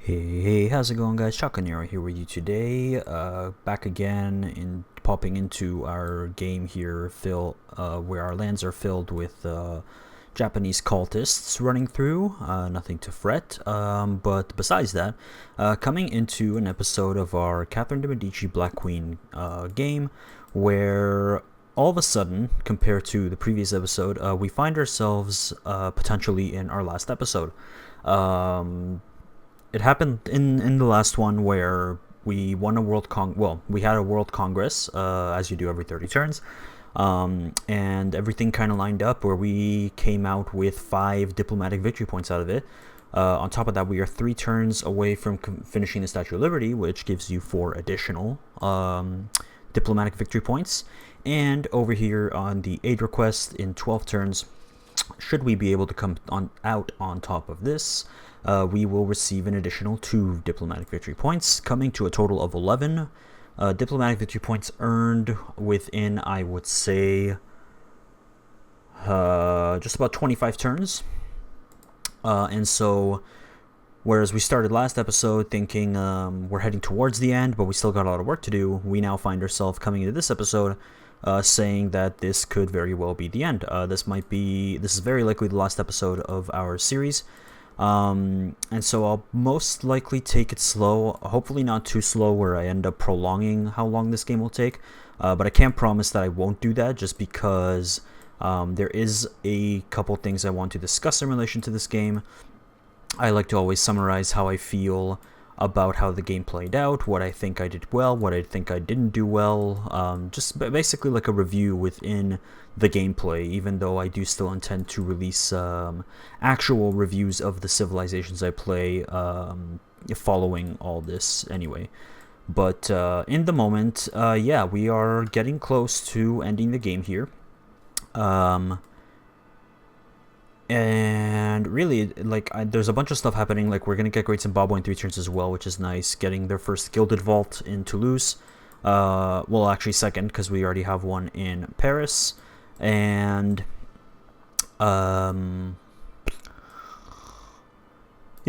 Hey, how's it going, guys? Chakanero here with you today. Back again in popping into our game here, where our lands are filled with Japanese cultists running through. Nothing to fret. But besides that, coming into an episode of our Catherine de Medici Black Queen game, where all of a sudden, compared to the previous episode, we find ourselves potentially in our last episode. It happened in the last one where we won a we had a world congress, as you do every 30 turns, and everything kind of lined up where we came out with 5 diplomatic victory points out of it. On top of that, we are 3 turns away from finishing the Statue of Liberty, which gives you 4 additional diplomatic victory points. And over here on the aid request, in 12 turns, should we be able to come out on top of this, we will receive an additional 2 diplomatic victory points, coming to a total of 11 diplomatic victory points earned within, I would say, just about 25 turns. And so, whereas we started last episode thinking we're heading towards the end, but we still got a lot of work to do, we now find ourselves coming into this episode saying that this could very well be the end. This is very likely the last episode of our series. And so I'll most likely take it slow, hopefully not too slow where I end up prolonging how long this game will take, but I can't promise that I won't do that, just because there is a couple things I want to discuss in relation to this game. I like to always summarize how I feel about how the game played out, what I think I did well, what I think I didn't do well, just basically like a review within the gameplay, even though I do still intend to release actual reviews of the civilizations I play following all this anyway. But in the moment, yeah, we are getting close to ending the game here. And really, like, there's a bunch of stuff happening. Like, we're gonna get Great Zimbabwe in 3 turns as well, which is nice. Getting their first Gilded Vault in Toulouse. Well, actually second, because we already have one in Paris. And yeah,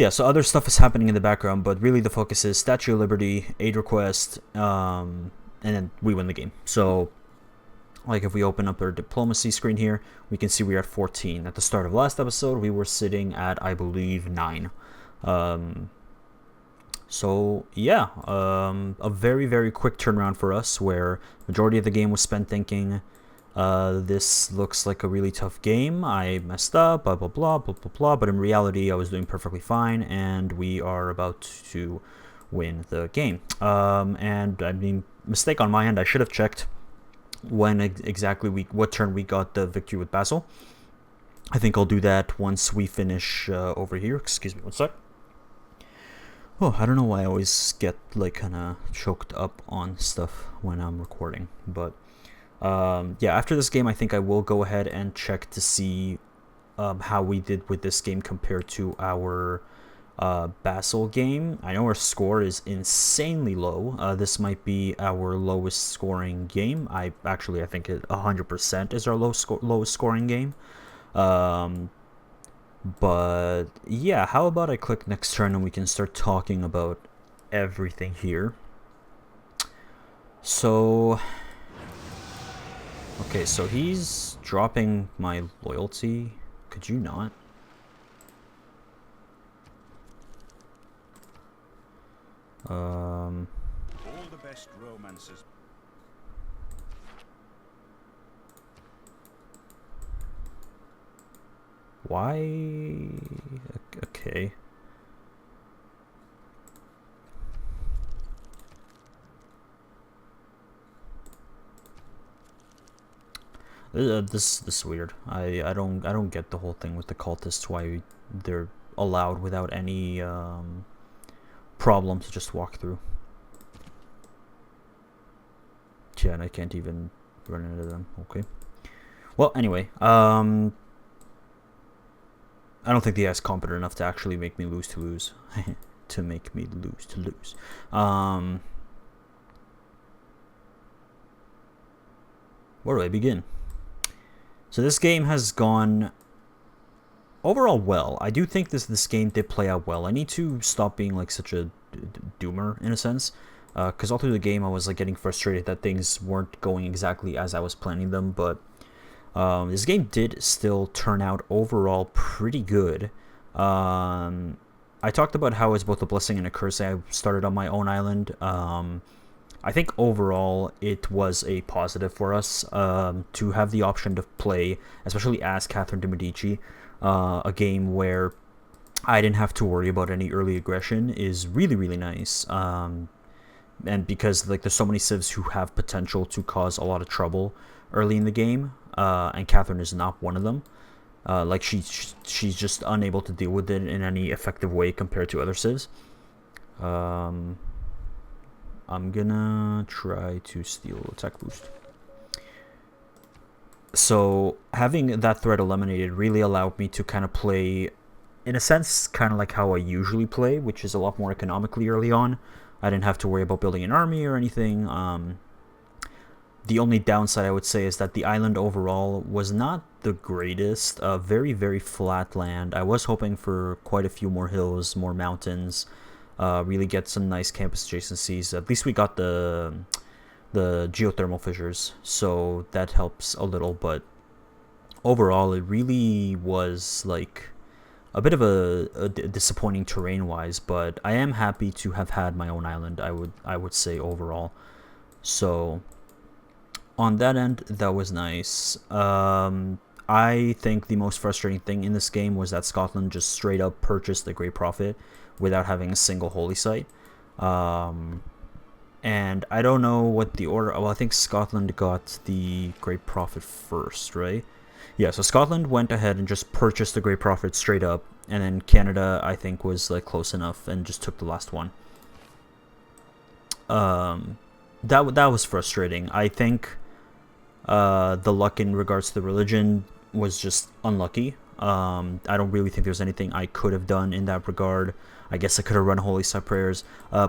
so other stuff is happening in the background, but really the focus is Statue of Liberty, aid request, and then we win the game. So, like, if we open up our diplomacy screen here, we can see we're at 14. At the start of last episode, we were sitting at, I believe, 9. So, yeah, a very, very quick turnaround for us, where majority of the game was spent thinking, this looks like a really tough game, I messed up, blah, blah, blah, blah, blah, blah, but in reality, I was doing perfectly fine, and we are about to win the game. And, I mean, mistake on my end, I should have checked when exactly what turn we got the victory with Basel. I think I'll do that once we finish over here. Excuse me, one sec. Oh, I don't know why I always get like kind of choked up on stuff when I'm recording, but yeah, after this game I think I will go ahead and check to see how we did with this game compared to our Basel game. I know our score is insanely low. This might be our lowest scoring game. I think 100% is our lowest scoring game. But yeah, how about I click next turn and we can start talking about everything here. So, okay, so he's dropping my loyalty. Could you not? All the best romances. Why? Okay. This is weird. I don't get the whole thing with the cultists, why they're allowed without any problem to just walk through. Yeah, and I can't even run into them. Okay. Well, anyway, I don't think the guy's competent enough to actually make me lose to lose. To make me lose to lose. Where do I begin? So this game has gone overall, well. I do think this game did play out well. I need to stop being like such a doomer in a sense, because all through the game I was like getting frustrated that things weren't going exactly as I was planning them. But this game did still turn out overall pretty good. I talked about how it's both a blessing and a curse. I started on my own island. I think overall it was a positive for us to have the option to play, especially as Catherine de Medici, a game where I didn't have to worry about any early aggression is really, really nice. And because like there's so many civs who have potential to cause a lot of trouble early in the game, and Catherine is not one of them. Like she's just unable to deal with it in any effective way compared to other civs. I'm gonna try to steal attack boost. So having that threat eliminated really allowed me to kind of play, in a sense, kind of like how I usually play, which is a lot more economically early on. I didn't have to worry about building an army or anything. The only downside I would say is that the island overall was not the greatest. Very, very flat land. I was hoping for quite a few more hills, more mountains, really get some nice campus adjacencies. At least we got the geothermal fissures, so that helps a little. But overall, it really was like a bit of a disappointing terrain-wise. But I am happy to have had my own island. I would say overall. So on that end, that was nice. I think the most frustrating thing in this game was that Scotland just straight up purchased the Great Prophet without having a single holy site. And I don't know what the order... Well, I think Scotland got the Great Prophet first, right? Yeah, so Scotland went ahead and just purchased the Great Prophet straight up, and then Canada, I think, was like close enough and just took the last one. That was frustrating. I think the luck in regards to the religion was just unlucky. I don't really think there's anything I could have done in that regard. I guess I could have run holy site prayers.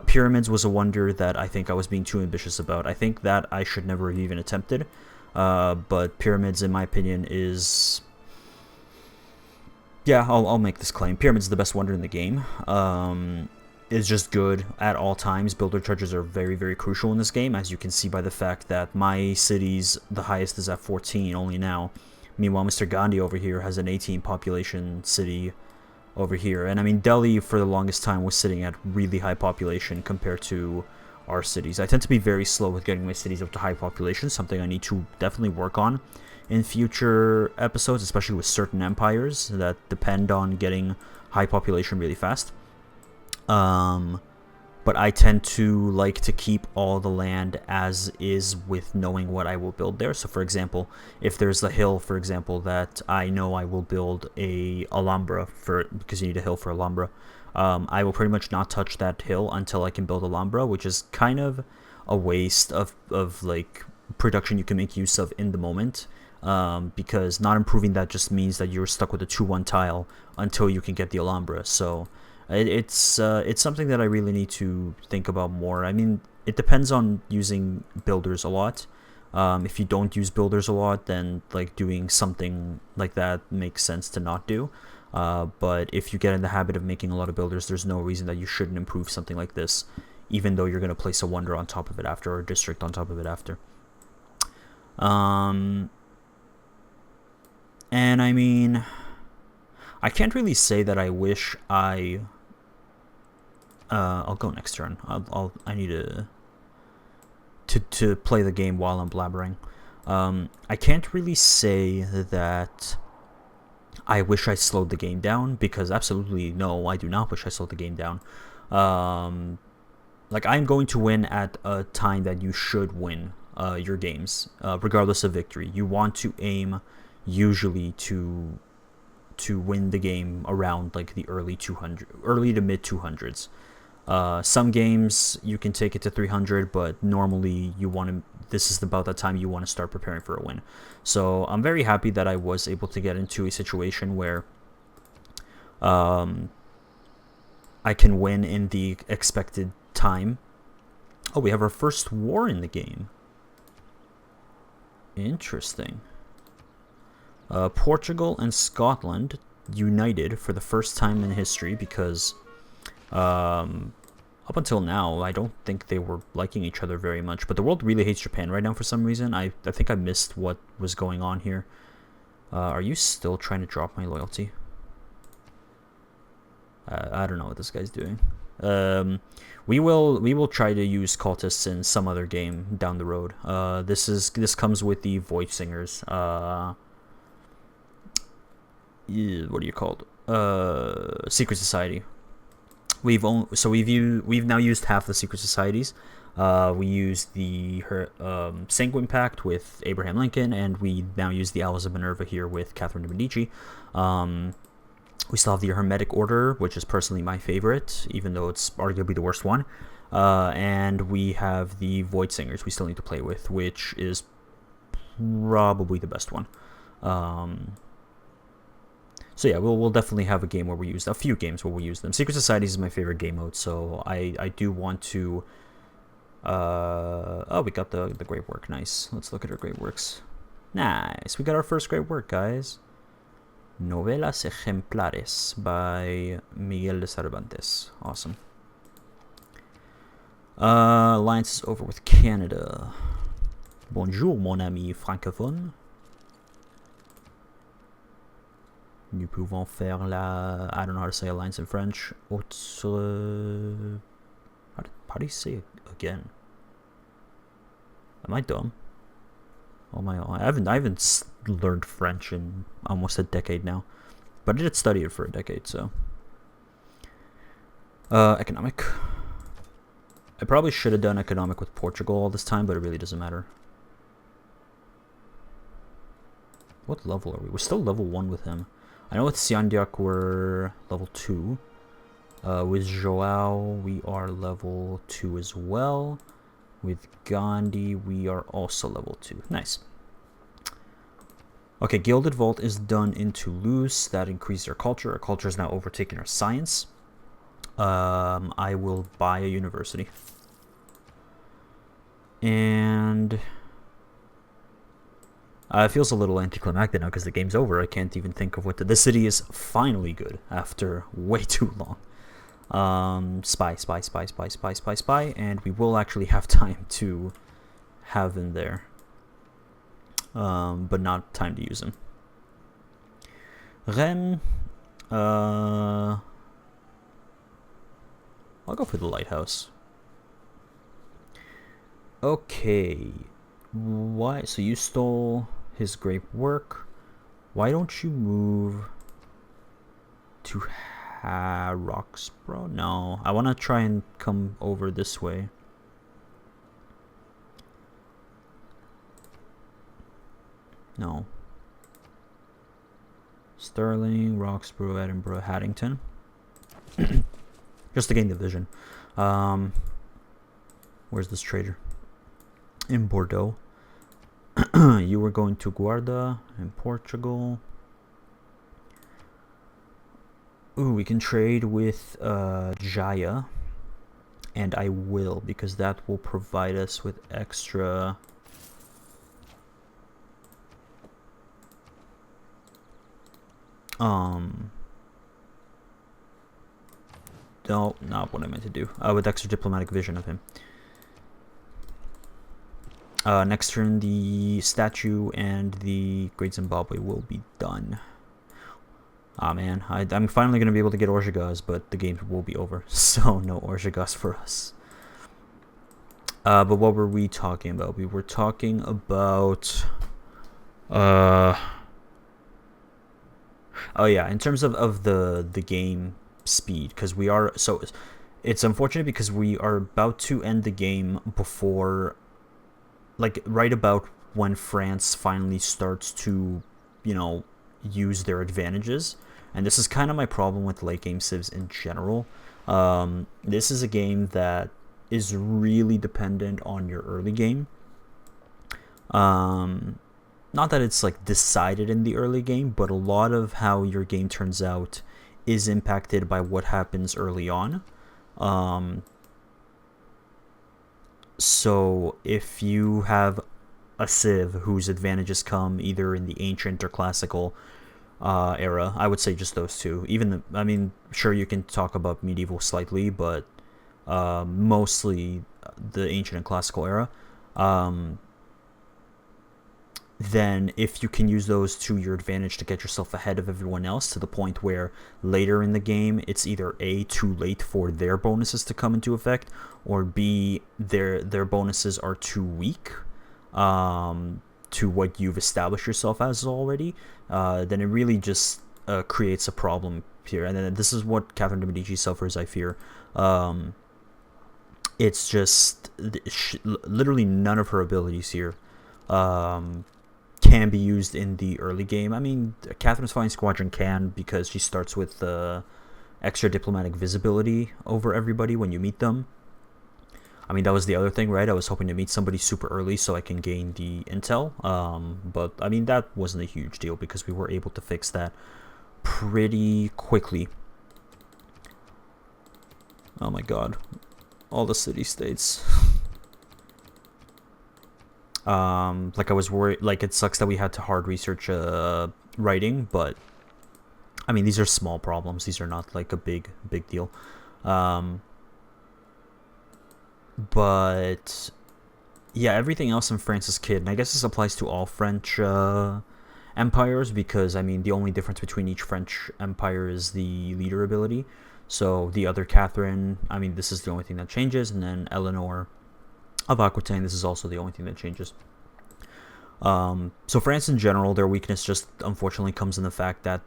Pyramids was a wonder that I think I was being too ambitious about. I think that I should never have even attempted. But pyramids, in my opinion, is... Yeah, I'll make this claim. Pyramids is the best wonder in the game. It's just good at all times. Builder charges are very, very crucial in this game, as you can see by the fact that my city's the highest is at 14 only now. Meanwhile, Mr. Gandhi over here has an 18 population city over here. And I mean, Delhi for the longest time was sitting at really high population compared to our cities. I tend to be very slow with getting my cities up to high population, something I need to definitely work on in future episodes, especially with certain empires that depend on getting high population really fast. But I tend to like to keep all the land as is with knowing what I will build there. So for example, if there's a hill, for example, that I know I will build a Alhambra for, because you need a hill for Alhambra, I will pretty much not touch that hill until I can build Alhambra, which is kind of a waste of like production you can make use of in the moment. Because not improving that just means that you're stuck with a 2-1 tile until you can get the Alhambra. So it's something that I really need to think about more. I mean, it depends on using builders a lot. If you don't use builders a lot, then like doing something like that makes sense to not do. But if you get in the habit of making a lot of builders, there's no reason that you shouldn't improve something like this, even though you're going to place a wonder on top of it after, or a district on top of it after. And I mean, I can't really say that I wish I... I'll go next turn. I need to play the game while I'm blabbering. I can't really say that I wish I slowed the game down, because absolutely no, I do not wish I slowed the game down. Like, I'm going to win at a time that you should win your games, regardless of victory. You want to aim usually to win the game around like the early to mid 200s. Some games you can take it to 300, but normally you want to, this is about the time you want to start preparing for a win. So I'm very happy that I was able to get into a situation where I can win in the expected time. Oh, we have our first war in the game. Interesting. Portugal and Scotland united for the first time in history because up until now, I don't think they were liking each other very much. But the world really hates Japan right now for some reason. I think I missed what was going on here. Are you still trying to drop my loyalty? I don't know what this guy's doing. We will try to use cultists in some other game down the road. This comes with the Void Singers. What are you called? Secret Society. We've now used half the secret societies. We used the Sanguine Pact with Abraham Lincoln, and we now use the Owls of Minerva here with Catherine de Medici. We still have the Hermetic Order, which is personally my favorite, even though it's arguably the worst one. And we have the Void Singers we still need to play with, which is probably the best one. So yeah, we'll definitely have a game where we use a few games where we use them. Secret Societies is my favorite game mode, so I do want to. Oh, we got the great work. Nice. Let's look at our great works. Nice. We got our first great work, guys. Novelas Ejemplares by Miguel de Cervantes. Awesome. Alliance is over with Canada. Bonjour, mon ami francophone. Nous pouvons faire la... I don't know how to say alliance in French. Autre... How do you say it again? Am I dumb? Oh my god. I haven't learned French in almost a decade now. But I did study it for a decade, so... Economic. I probably should have done economic with Portugal all this time, but it really doesn't matter. What level are we? We're still level 1 with him. I know with Siandiak we're level 2. With Joao we are level 2 as well. With Gandhi we are also level 2. Nice. Okay, Gilded Vault is done in Toulouse. That increased our culture. Our culture is now overtaking our science. I will buy a university. And... it feels a little anticlimactic now because the game's over. I can't even think of what this city is finally good after way too long. Spy, and we will actually have time to have him there. But not time to use him. Rennes, I'll go for the lighthouse. Okay. Why? So you stole his great work. Why don't you move to Roxborough? No, I want to try and come over this way. No. Stirling, Roxborough, Edinburgh, Haddington. Just to gain the vision. Where's this trader? In Bordeaux. You were going to Guarda in Portugal. Ooh, we can trade with Jaya. And I will, because that will provide us with extra... No, not what I meant to do. With extra diplomatic vision of him. Next turn, the statue and the Great Zimbabwe will be done. Ah man, I'm finally going to be able to get Orzagas, but the game will be over. So no Orzagas for us. But what were we talking about? We were talking about... Oh yeah, in terms of the game speed, because we are... So it's unfortunate because we are about to end the game before... Like, right about when France finally starts to, you know, use their advantages. And this is kind of my problem with late game civs in general. This is a game that is really dependent on your early game. Not that it's, like, decided in the early game, but a lot of how your game turns out is impacted by what happens early on. So if you have a civ whose advantages come either in the ancient or classical, era. I would say just those two. Even I mean, sure you can talk about medieval slightly, but mostly the ancient and classical era. Um, then if you can use those to your advantage to get yourself ahead of everyone else to the point where later in the game it's either A, too late for their bonuses to come into effect, or B, their bonuses are too weak to what you've established yourself as already, then it really just creates a problem here. And then this is what Catherine de Medici suffers, I fear. It's just literally none of her abilities here can be used in the early game. I mean, Catherine's Flying Squadron can, because she starts with extra diplomatic visibility over everybody when you meet them. I mean, that was the other thing, right? I was hoping to meet somebody super early so I can gain the intel. But, I mean, that wasn't a huge deal because we were able to fix that pretty quickly. Oh my god. All the city-states. Like I was worried, like it sucks that we had to hard research writing, but I mean, these are small problems. These are not like a big deal. But yeah, everything else in France is kid, and I guess this applies to all French empires, because I mean, the only difference between each French empire is the leader ability. So the other Catherine, I mean, this is the only thing that changes, and then Eleanor of Aquitaine, this is also the only thing that changes. So France in general, their weakness just unfortunately comes in the fact that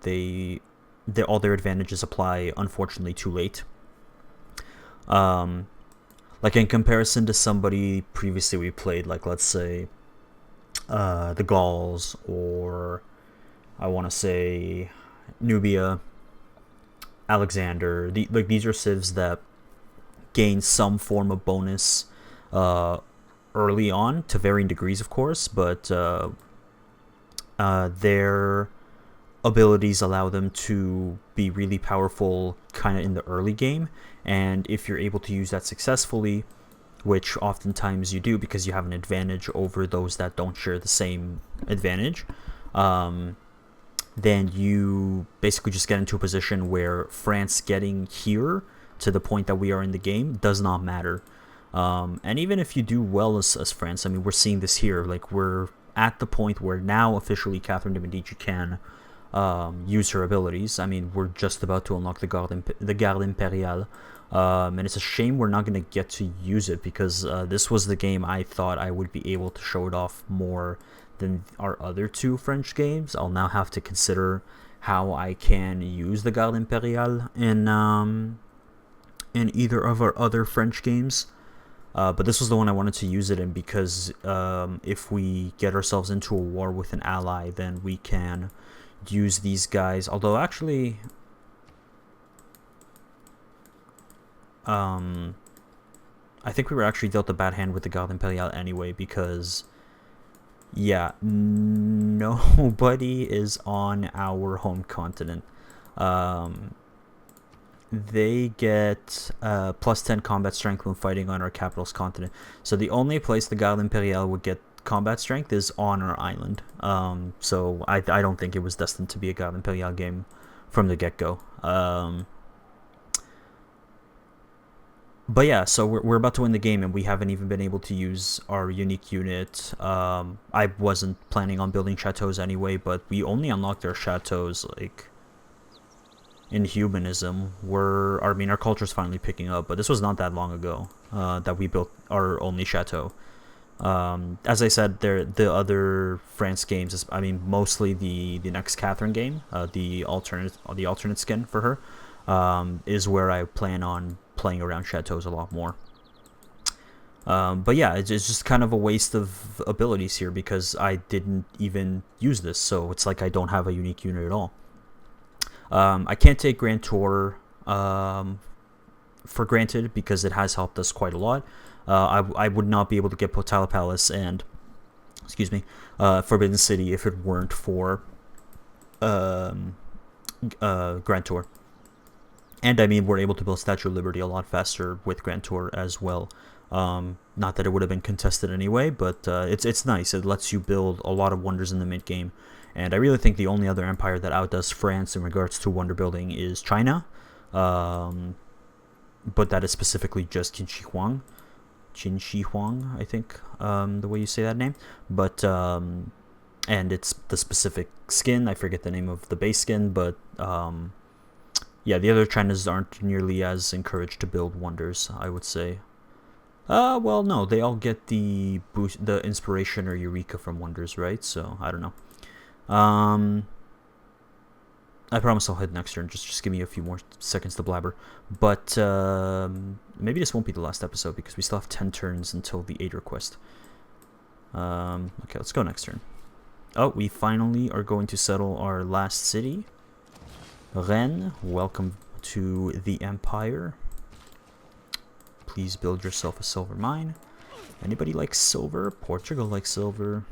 all their advantages apply unfortunately too late. Like in comparison to somebody previously we played, like let's say the Gauls, or I want to say Nubia, Alexander. Like these are civs that gain some form of bonus early on, to varying degrees, of course, but their abilities allow them to be really powerful kind of in the early game, and if you're able to use that successfully, which oftentimes you do because you have an advantage over those that don't share the same advantage, then you basically just get into a position where France getting here to the point that we are in the game does not matter. And even if you do well as France, I mean, we're seeing this here. Like, we're at the point where now officially Catherine de Medici can use her abilities. I mean, we're just about to unlock the Garde Impériale. And it's a shame we're not going to get to use it, because this was the game I thought I would be able to show it off more than our other two French games. I'll now have to consider how I can use the Garde Impériale in either of our other French games. But this was the one I wanted to use it in, because if we get ourselves into a war with an ally, then we can use these guys. Although, actually, I think we were actually dealt a bad hand with the Garde Impériale anyway, because, yeah, nobody is on our home continent. They get plus 10 combat strength when fighting on our capital's continent. So the only place the Garde Impériale would get combat strength is on our island. So I don't think it was destined to be a Garde Impériale game from the get-go. But yeah, so we're about to win the game, and we haven't even been able to use our unique unit. I wasn't planning on building chateaus anyway, but we only unlocked our chateaus, like, in humanism. Our culture's finally picking up, but this was not that long ago that we built our only chateau. As I said, the other France games, I mean, mostly the next Catherine game, the alternate skin for her, is where I plan on playing around chateaus a lot more. But yeah, it's just kind of a waste of abilities here, because I didn't even use this, so it's like I don't have a unique unit at all. I can't take Grand Tour for granted, because it has helped us quite a lot. I would not be able to get Potala Palace and, Forbidden City if it weren't for Grand Tour. And I mean, we're able to build Statue of Liberty a lot faster with Grand Tour as well. Not that it would have been contested anyway, but it's nice. It lets you build a lot of wonders in the mid game, And I really think the only other empire that outdoes France in regards to wonder building is China. But that is specifically just Qin Shi Huang, I think, the way you say that name. But and it's the specific skin. I forget the name of the base skin, but yeah, the other Chinas aren't nearly as encouraged to build wonders, I would say. Well, no, they all get the boost, the inspiration or eureka from wonders, right? So I don't know. I promise I'll hit next turn. Just give me a few more seconds to blabber. But maybe this won't be the last episode because we still have 10 turns until the 8 request. Okay, let's go next turn. Oh, we finally are going to settle our last city. Rennes, welcome to the Empire. Please build yourself a silver mine. Anybody like silver? Portugal likes silver.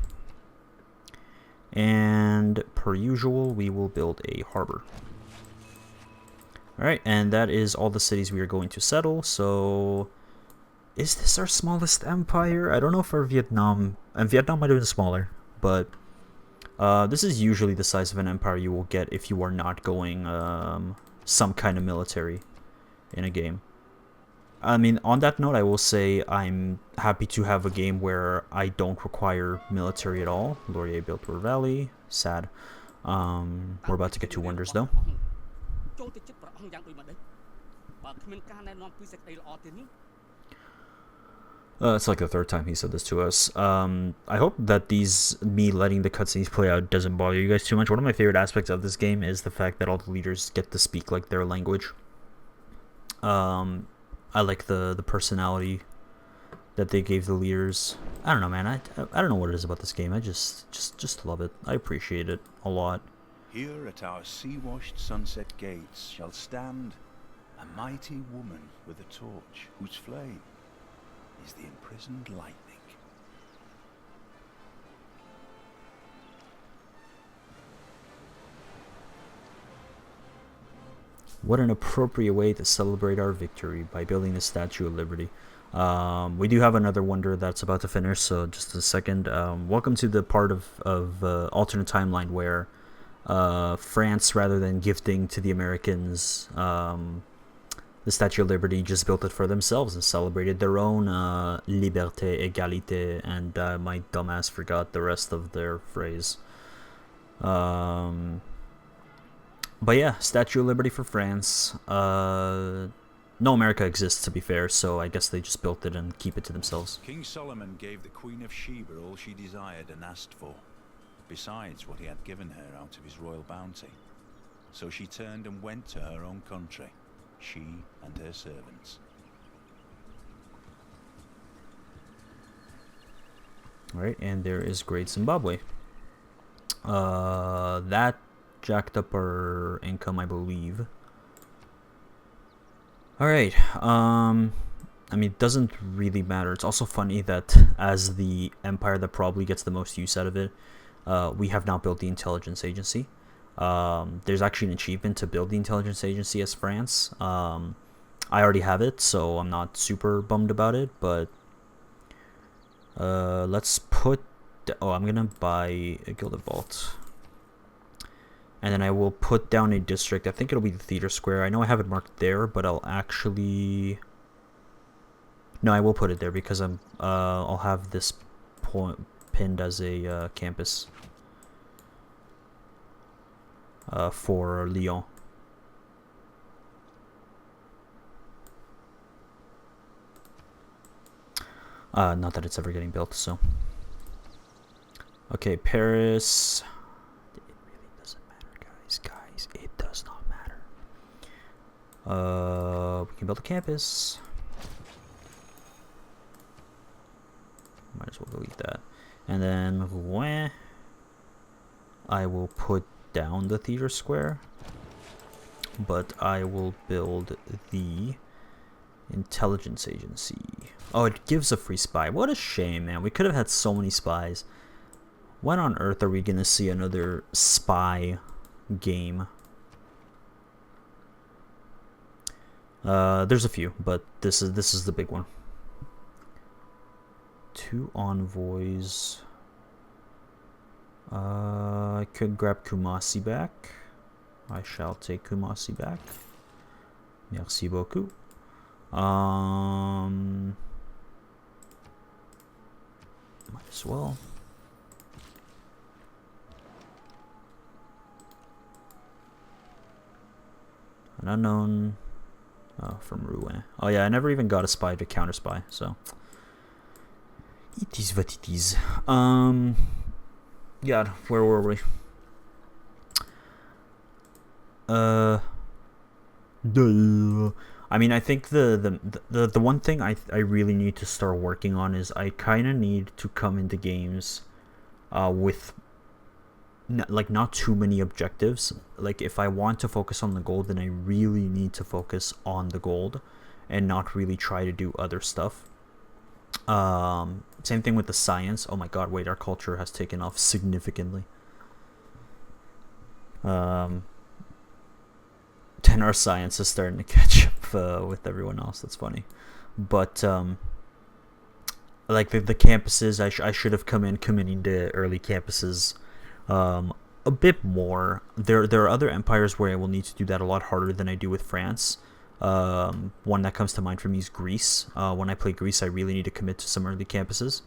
And per usual, we will build a harbor. Alright, and that is all the cities we are going to settle. So, is this our smallest empire? I don't know for Vietnam. And Vietnam might have been smaller, but this is usually the size of an empire you will get if you are not going some kind of military in a game. I mean, on that note, I will say I'm happy to have a game where I don't require military at all. Laurier built Ruhr Valley. Sad. We're about to get 2 wonders, though. It's like the 3rd time he said this to us. I hope that me letting the cutscenes play out doesn't bother you guys too much. One of my favorite aspects of this game is the fact that all the leaders get to speak like their language. I like the personality that they gave the leaders. I don't know, man. I don't know what it is about this game. I just love it. I appreciate it a lot. Here at our sea-washed sunset gates shall stand a mighty woman with a torch, whose flame is the imprisoned lightning. What an appropriate way to celebrate our victory by building the Statue of Liberty. We do have another wonder that's about to finish, so just a second. Welcome to the part of alternate timeline where France, rather than gifting to the Americans the Statue of Liberty, just built it for themselves and celebrated their own liberté, égalité, and my dumbass forgot the rest of their phrase. But yeah, Statue of Liberty for France. No America exists, to be fair, so I guess they just built it and keep it to themselves. King Solomon gave the Queen of Sheba all she desired and asked for, besides what he had given her out of his royal bounty. So she turned and went to her own country, she and her servants. Alright, and there is Great Zimbabwe. That jacked up our income, I believe. Alright, I mean, it doesn't really matter. It's also funny that as the empire that probably gets the most use out of it, we have not built the intelligence agency. There's actually an achievement to build the intelligence agency as France. I already have it, so I'm not super bummed about it, but let's put... Oh, I'm gonna buy a Gilded Vault. And then I will put down a district. I think it'll be the Theater Square. I know I have it marked there, but I'll actually... No, I will put it there because I'll have this point pinned as a campus for Lyon. Not that it's ever getting built, so... Okay, Paris... Guys, it does not matter. We can build a campus. Might as well delete that. And then Rouen, I will put down the theater square, but I will build the intelligence agency. Oh, it gives a free spy. What a shame, man. We could have had so many spies. When on earth are we gonna see another spy game? There's a few, but this is the big one. 2 envoys. I could grab Kumasi back. I shall take Kumasi back. Merci beaucoup. Might as well. An unknown. Oh, from Rouen. Oh yeah, I never even got a spy to counter spy, so it is what it is. Yeah, where were we? I mean, I think the one thing I really need to start working on is I kind of need to come into games with not too many objectives. Like, if I want to focus on the gold, then I really need to focus on the gold and not really try to do other stuff. Same thing with the science. Oh my god, wait, our culture has taken off significantly. 10 our science is starting to catch up with everyone else. That's funny. But like the campuses, I should have come in committing to early campuses a bit more. There are other empires where I will need to do that a lot harder than I do with France. One that comes to mind for me is Greece. When I play Greece, I really need to commit to some early campuses.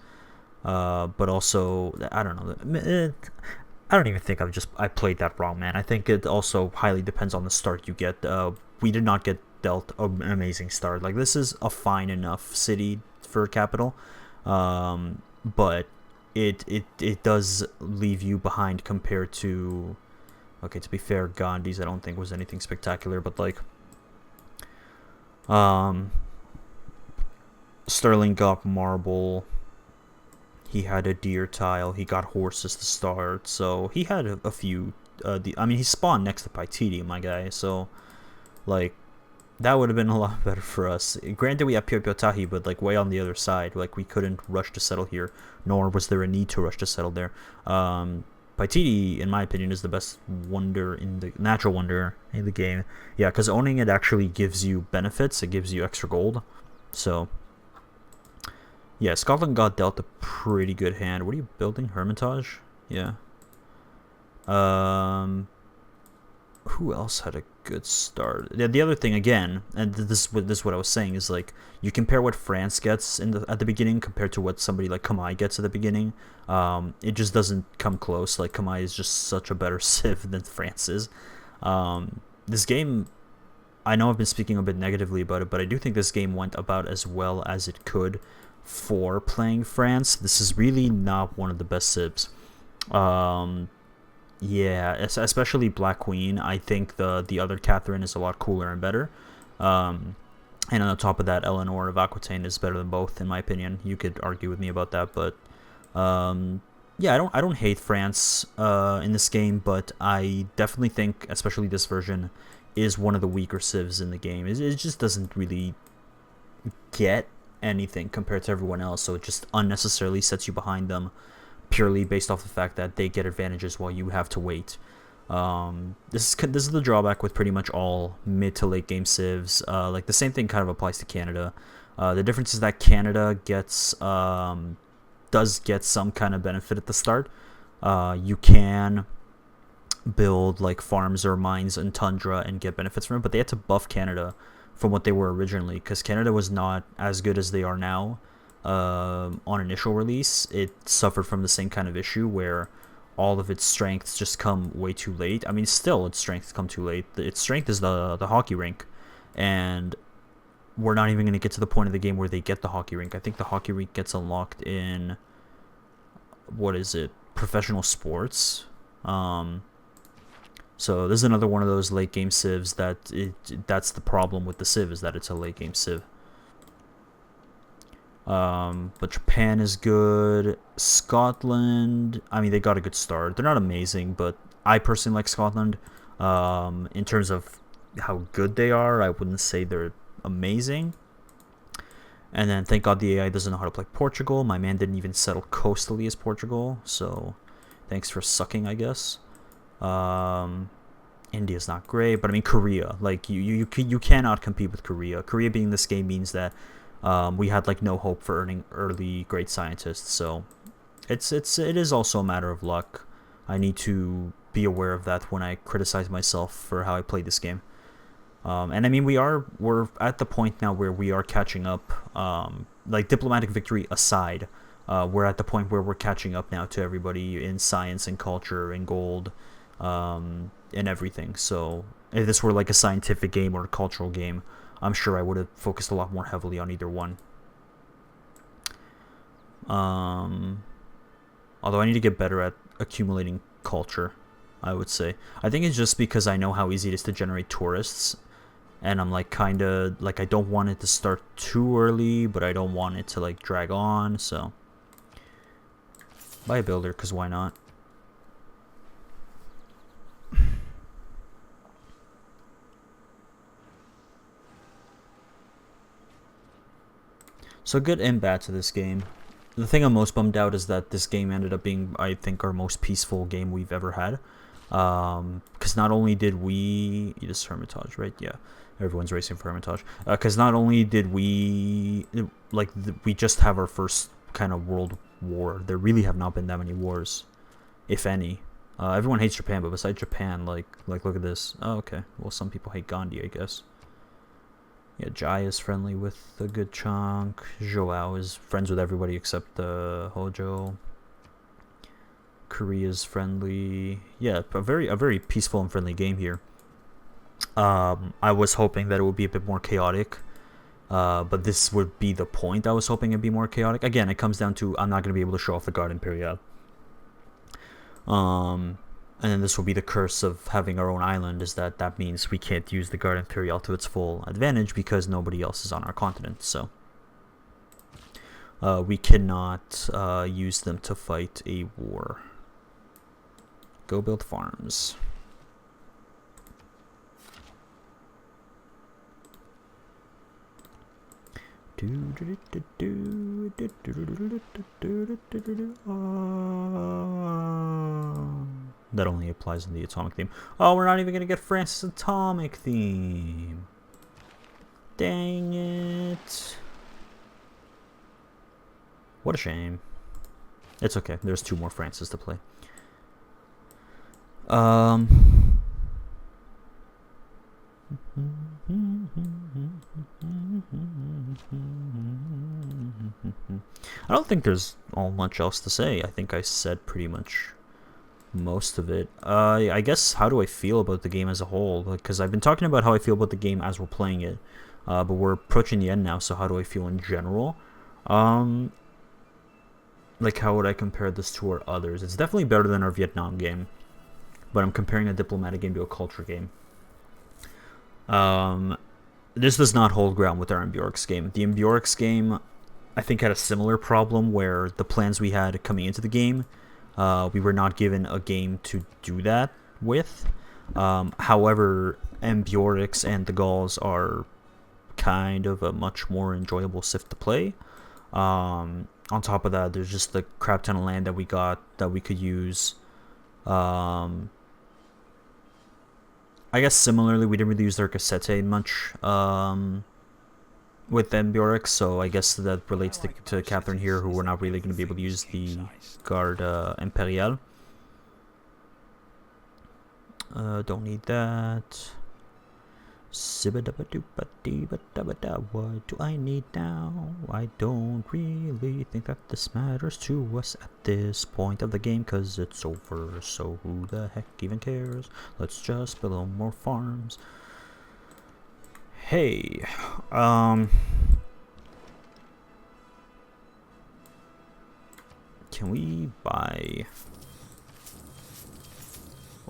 But also, I don't know. I don't even think I played that wrong, man. I think it also highly depends on the start you get. We did not get dealt an amazing start. Like, this is a fine enough city for capital, but it does leave you behind compared to. Okay, to be fair, Gandhi's I don't think was anything spectacular, but like, Sterling got marble. He had a deer tile. He got horses to start. So he had a few. I mean, he spawned next to Paititi, my guy. So, like, that would have been a lot better for us. Granted, we have Piotahi, but like way on the other side. Like, we couldn't rush to settle here, nor was there a need to rush to settle there. Paititi, in my opinion, is the best wonder in the natural wonder in the game. Yeah, because owning it actually gives you benefits. It gives you extra gold. So. Yeah, Scotland got dealt a pretty good hand. What are you building? Hermitage? Yeah. Who else had a good start? The other thing, again, and this is what I was saying, is like, you compare what France gets at the beginning compared to what somebody like Kamai gets at the beginning. It just doesn't come close. Like, Kamai is just such a better civ than France is. This game, I know I've been speaking a bit negatively about it, but I do think this game went about as well as it could for playing France. This is really not one of the best civs. Yeah, especially Black Queen. I think the other Catherine is a lot cooler and better. And on top of that, Eleanor of Aquitaine is better than both, in my opinion. You could argue with me about that, but yeah, I don't hate France in this game, but I definitely think, especially this version, is one of the weaker civs in the game. It just doesn't really get anything compared to everyone else, so it just unnecessarily sets you behind them purely based off the fact that they get advantages while you have to wait. This is the drawback with pretty much all mid to late game civs. Like, the same thing kind of applies to Canada. The difference is that Canada does get some kind of benefit at the start. You can build like farms or mines in Tundra and get benefits from it, but they had to buff Canada from what they were originally, because Canada was not as good as they are now. On initial release, it suffered from the same kind of issue where all of its strengths just come way too late. I mean, still, its strengths come too late. Its strength is the hockey rink, and we're not even going to get to the point of the game where they get the hockey rink. I think the hockey rink gets unlocked in, what is it, professional sports. So this is another one of those late game civs that's the problem with the civ, is that it's a late game civ. But Japan is good. Scotland, I mean, they got a good start. They're not amazing, but I personally like Scotland. In terms of how good they are, I wouldn't say they're amazing. And then thank God the AI doesn't know how to play Portugal. My man didn't even settle coastally as Portugal, so thanks for sucking, I guess. India's not great, but I mean, Korea, like, you cannot compete with Korea. Korea being this game means that we had like no hope for earning early great scientists, so it is also a matter of luck. I need to be aware of that when I criticize myself for how I played this game. And I mean, we're at the point now where we are catching up. Like, diplomatic victory aside, we're at the point where we're catching up now to everybody in science and culture and gold, and everything. So if this were like a scientific game or a cultural game, I'm sure I would have focused a lot more heavily on either one. Although I need to get better at accumulating culture, I would say. I think it's just because I know how easy it is to generate tourists, and I'm like kind of like, I don't want it to start too early, but I don't want it to like drag on. So buy a builder, because why not? So good and bad to this game. The thing I'm most bummed out is that this game ended up being, I think, our most peaceful game we've ever had. Because not only did we... This is Hermitage, right? Yeah. Everyone's racing for Hermitage. Because not only did we... we just have our first kind of world war. There really have not been that many wars, if any. Everyone hates Japan, but besides Japan, like look at this. Oh, okay. Well, some people hate Gandhi, I guess. Yeah, Jai is friendly with a good chunk. Joao is friends with everybody except Hojo. Korea's friendly. Yeah, a very peaceful and friendly game here. I was hoping that it would be a bit more chaotic, but this would be the point. I was hoping it'd be more chaotic. Again, it comes down to I'm not going to be able to show off the Guard Imperial. And then this will be the curse of having our own island, is that means we can't use the Guard Imperial to its full advantage because nobody else is on our continent. So we cannot use them to fight a war. Go build farms. That only applies in the atomic theme. Oh, we're not even gonna get France's atomic theme. Dang it. What a shame. It's okay. There's 2 more Frances to play. I don't think there's all much else to say. I think I said pretty much most of it. I guess, how do I feel about the game as a whole? Because I've been talking about how I feel about the game as we're playing it, but we're approaching the end now, so how do I feel in general? Like, how would I compare this to our others? It's definitely better than our Vietnam game, but I'm comparing a diplomatic game to a culture game. This does not hold ground with our Ambiorix game. The Ambiorix game, I think, had a similar problem where the plans we had coming into the game, we were not given a game to do that with. However, Ambiorix and the Gauls are kind of a much more enjoyable Civ to play. On top of that, there's just the crap ton of land that we got that we could use. I guess similarly, we didn't really use their cassette much with Ambiorix, so I guess that relates to Catherine here, who we're not really going to be able to use the Guard Imperial. Don't need that. What do I need now? I don't really think that this matters to us at this point of the game, because it's over, so who the heck even cares? Let's just build more farms. Hey, can we buy...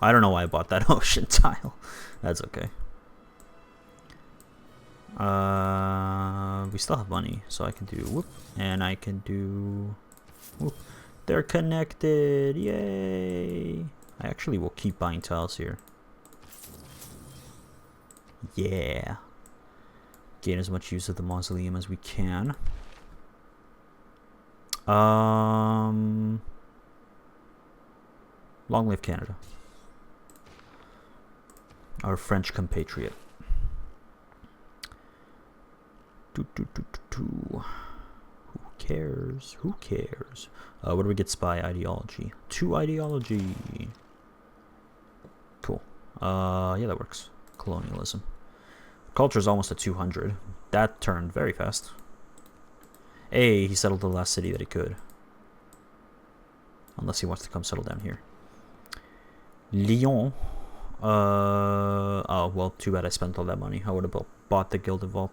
I don't know why I bought that ocean tile. That's okay. We still have money, so I can do whoop, and I can do whoop. They're connected, yay! I actually will keep buying tiles here. Yeah. Gain as much use of the mausoleum as we can. Long live Canada. Our French compatriot. cares? Who cares? What do we get? Spy ideology. 2 ideology. Cool. Yeah, that works. Colonialism. Culture is almost at 200. That turned very fast. Hey, he settled the last city that he could. Unless he wants to come settle down here. Lyon. Oh, well, too bad I spent all that money. I would have bought the Gilded Vault.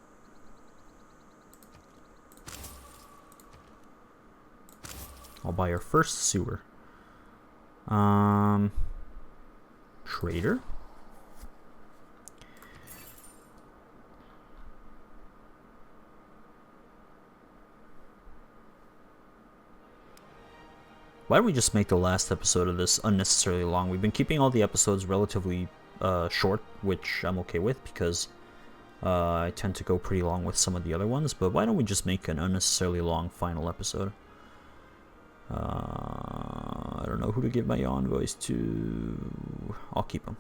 I'll buy our first sewer. Trader? Why don't we just make the last episode of this unnecessarily long? We've been keeping all the episodes relatively short, which I'm okay with because I tend to go pretty long with some of the other ones, but why don't we just make an unnecessarily long final episode? I don't know who to give my envoys to. I'll keep them.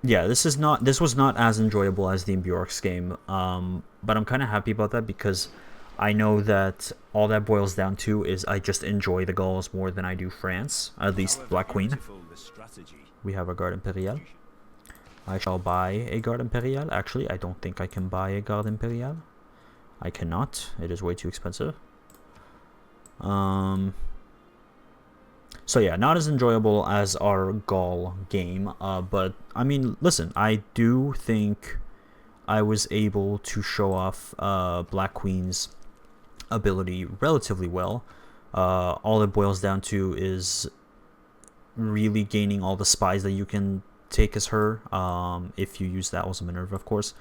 Yeah, this was not as enjoyable as the Bjork's game, but I'm kind of happy about that because I know that all that boils down to is I just enjoy the Gauls more than I do France, at least Black Queen. We have a Garde Impériale. I shall buy a Garde Impériale. Actually, I don't think I can buy a Garde Impériale. I cannot. It is way too expensive. So yeah, not as enjoyable as our Gaul game, but I mean, listen, I do think I was able to show off Black Queen's ability relatively well. All it boils down to is really gaining all the spies that you can take as her, if you use that as a Minerva, of course.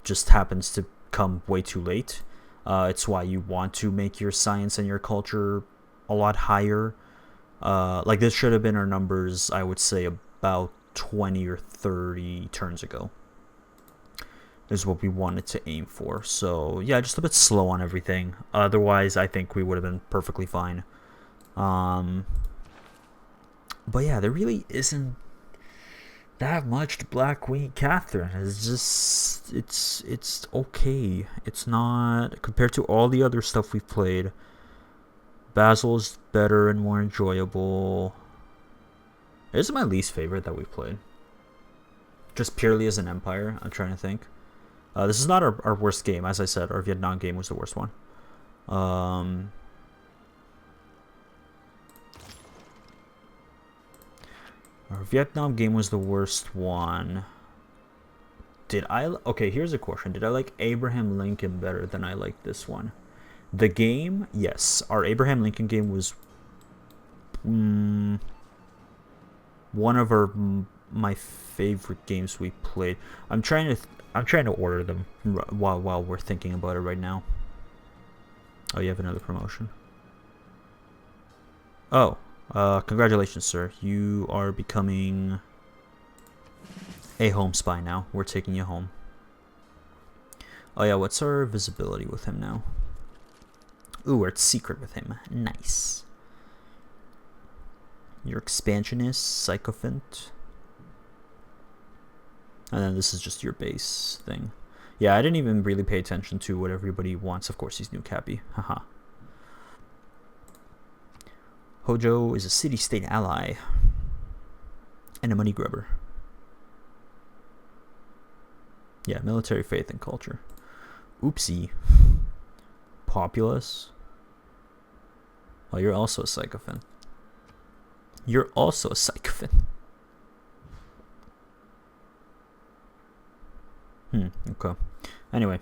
Just happens to come way too late. It's why you want to make your science and your culture a lot higher. Like this should have been our numbers, I would say about 20 or 30 turns ago is what we wanted to aim for. So yeah, just a bit slow on everything. Otherwise, I think we would have been perfectly fine. But yeah, there really isn't that much to Black Queen Catherine. It's just, it's okay. It's not, compared to all the other stuff we've played, Basil's better and more enjoyable. This is my least favorite that we've played. Just purely as an empire, I'm trying to think. This is not our worst game. As I said, our Vietnam game was the worst one. Our Vietnam game was the worst one. Okay, here's a question. Did I like Abraham Lincoln better than I like this one? The game, yes. Our Abraham Lincoln game was one of my favorite games we played. I'm trying to order them while we're thinking about it right now. Oh, you have another promotion. Oh, congratulations, sir. You are becoming a home spy now. We're taking you home. Oh yeah, what's our visibility with him now? Ooh, we're at secret with him. Nice. Your expansionist, sycophant. And then this is just your base thing. Yeah, I didn't even really pay attention to what everybody wants. Of course, he's new Cappy. Haha. Hojo is a city-state ally. And a money grubber. Yeah, military faith and culture. Oopsie. Populous. Oh, you're also a sycophant. You're also a sycophant. Okay. Anyway.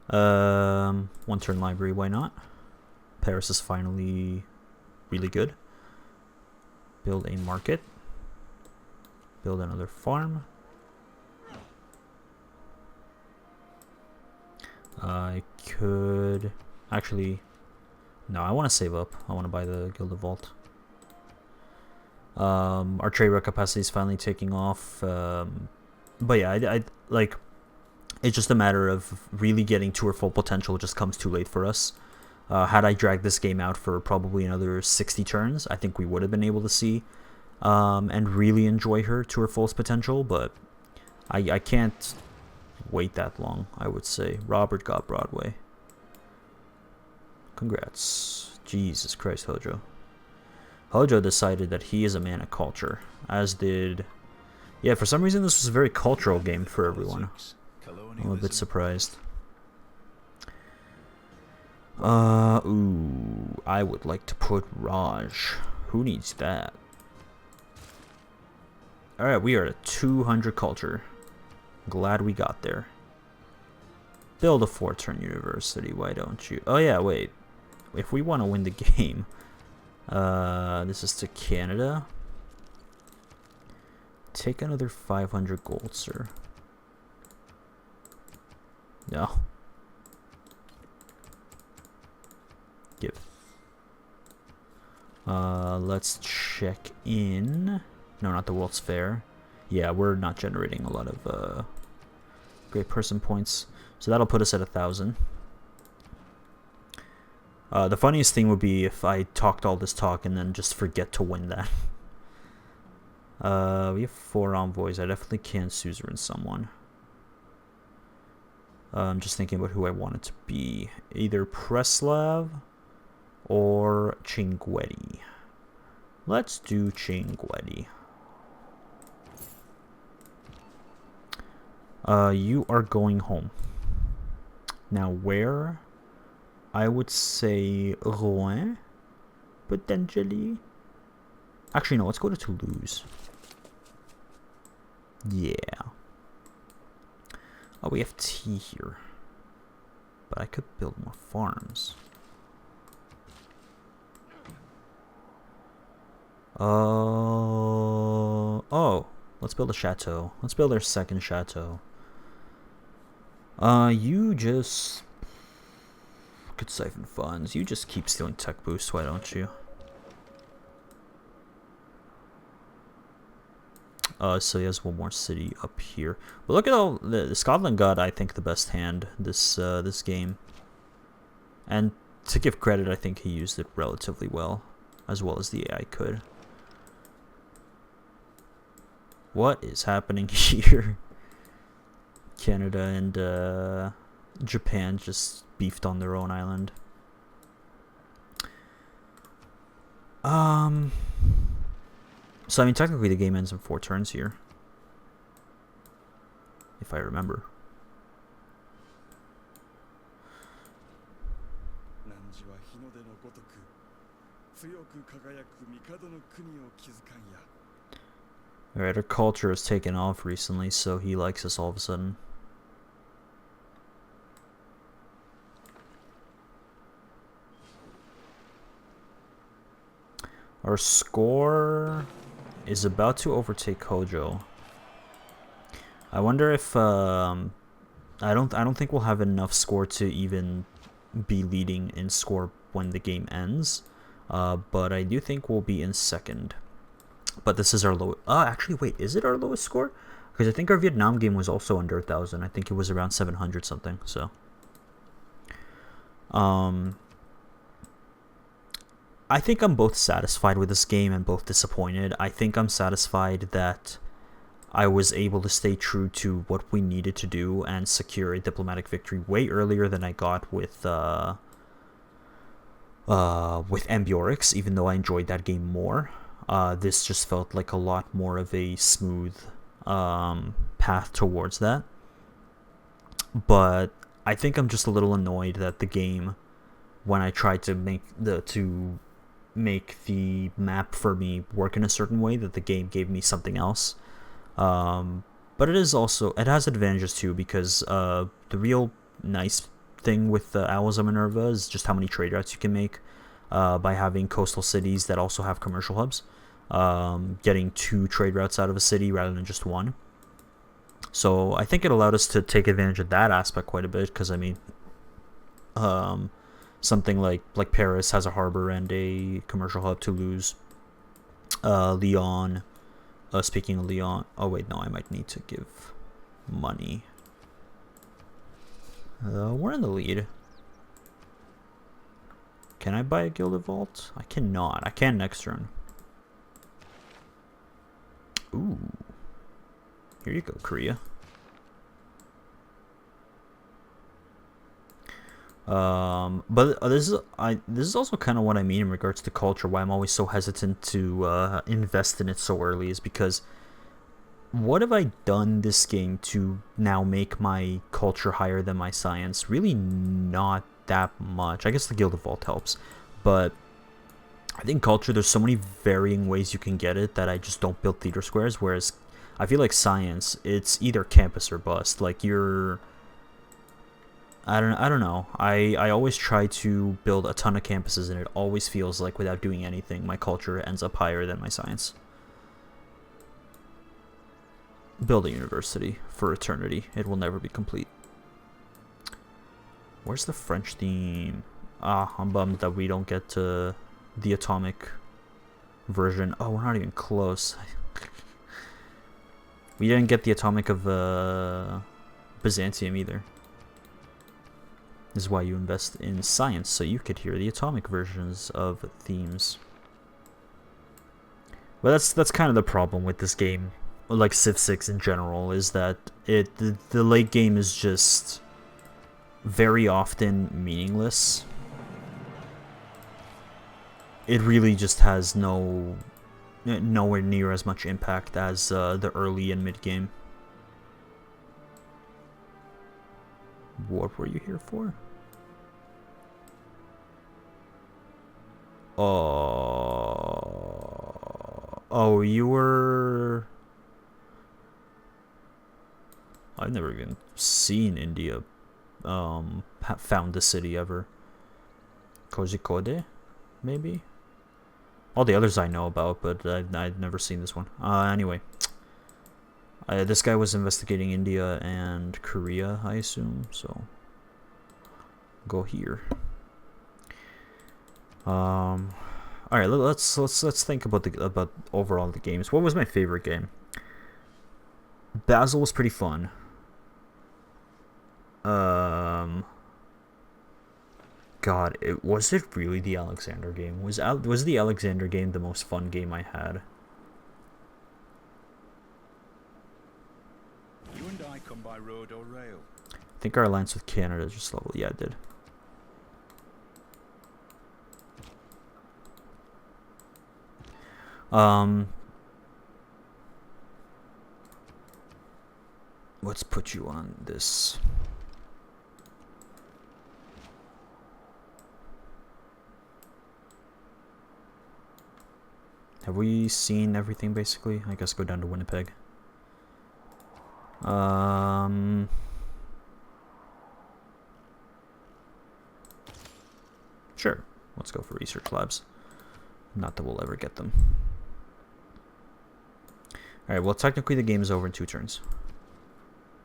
One turn library, why not? Paris is finally really good. Build a market. Build another farm. I could actually, no, I want to save up. I want to buy the Gilded Vault. Our trade route capacity is finally taking off. But yeah, I like, it's just a matter of really getting to our full potential. It just comes too late for us. Had I dragged this game out for probably another 60 turns, I think we would have been able to see and really enjoy her to her fullest potential, but I can't wait that long, I would say. Robert got Broadway. Congrats. Jesus Christ, Hojo. Hojo decided that he is a man of culture, as did... Yeah, for some reason this was a very cultural game for everyone. I'm a bit surprised. Ooh, I would like to put Raj. Who needs that? Alright, we are at 200 culture. Glad we got there. Build a 4-turn university, why don't you? Oh yeah, wait. If we want to win the game... this is to Canada. Take another 500 gold, sir. No. Give. Let's check in. No, not the World's Fair. Yeah, we're not generating a lot of great person points. So that'll put us at 1,000. The funniest thing would be if I talked all this talk and then just forget to win that. We have 4 envoys. I definitely can suzerain someone. I'm just thinking about who I want it to be. Either Preslav or Chinguetti. Let's do Chinguetti. You are going home. Now where? I would say Rouen, potentially. Actually, no, let's go to Toulouse. Yeah. Oh, we have tea here. But I could build more farms. Oh, let's build a chateau. Let's build our second chateau. You just could siphon funds. You just keep stealing tech boosts, why don't you? So he has one more city up here. But look at all the Scotland got, I think, the best hand this this game. And to give credit, I think he used it relatively well as the AI could. What is happening here? Canada and Japan just beefed on their own island. So I mean, technically the game ends in 4 turns here, if I remember. Alright, our culture has taken off recently, so he likes us all of a sudden. Our score is about to overtake Hojo. I wonder if I don't think we'll have enough score to even be leading in score when the game ends. But I do think we'll be in second. But this is our low. Actually, wait, is it our lowest score? Because I think our Vietnam game was also under 1,000. I think it was around 700 something. So, I think I'm both satisfied with this game and both disappointed. I think I'm satisfied that I was able to stay true to what we needed to do and secure a diplomatic victory way earlier than I got with Ambiorix, even though I enjoyed that game more. This just felt like a lot more of a smooth path towards that. But I think I'm just a little annoyed that the game, when I tried to make the map for me work in a certain way, that the game gave me something else. But it has advantages too, because the real nice thing with the Owls of Minerva is just how many trade routes you can make by having coastal cities that also have commercial hubs. Getting 2 trade routes out of a city rather than just 1. So I think it allowed us to take advantage of that aspect quite a bit, because I mean, something like Paris has a harbor and a commercial hub. Toulouse, Lyon. Speaking of Lyon, oh wait, no, I might need to give money. We're in the lead. Can I buy a Gilded Vault? I cannot. I can next turn. Here you go, Korea. But this is also kind of what I mean in regards to culture. Why I'm always so hesitant to invest in it so early is because what have I done this game to now make my culture higher than my science? Really, not that much. I guess the Guild of Vault helps, but I think culture, there's so many varying ways you can get it that I just don't build theater squares. Whereas I feel like science, it's either campus or bust. Like I don't know. I always try to build a ton of campuses, and it always feels like without doing anything, my culture ends up higher than my science. Build a university for eternity. It will never be complete. Where's the French theme? Ah, I'm bummed that we don't get to the atomic version. Oh, we're not even close. We didn't get the atomic of Byzantium either. This is why you invest in science, so you could hear the atomic versions of themes. But that's kind of the problem with this game, like Civ 6 in general, is that the late game is just very often meaningless. It really just has nowhere near as much impact as the early and mid game. What were you here for? Oh, you were... I've never even seen India found a city ever. Kozhikode, maybe? All the others I know about, but I've never seen this one. Anyway. This guy was investigating India and Korea, I assume, so go here. All right, let's think about overall the games. What was my favorite game? Basel was pretty fun. God, was it really the Alexander game? Was the Alexander game the most fun game I had? You and I come by road or rail? I think our alliance with Canada just leveled. Yeah, it did. Let's put you on this. Have we seen everything basically? I guess go down to Winnipeg. Sure. Let's go for research labs. Not that we'll ever get them. Alright, well technically the game is over in 2 turns.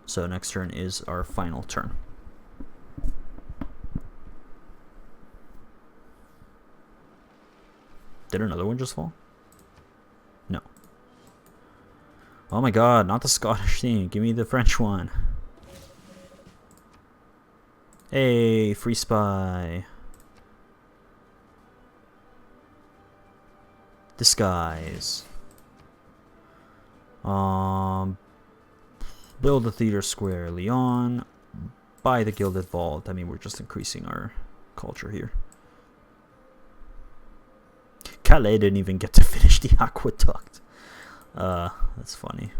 So next turn is our final turn. Did another one just fall? No. Oh my god, not the Scottish thing. Give me the French one. Hey, free spy. Disguise. Build a theater square. Lyon. Buy the Gilded Vault. I mean, we're just increasing our culture here. Calais didn't even get to finish the aqueduct. That's funny.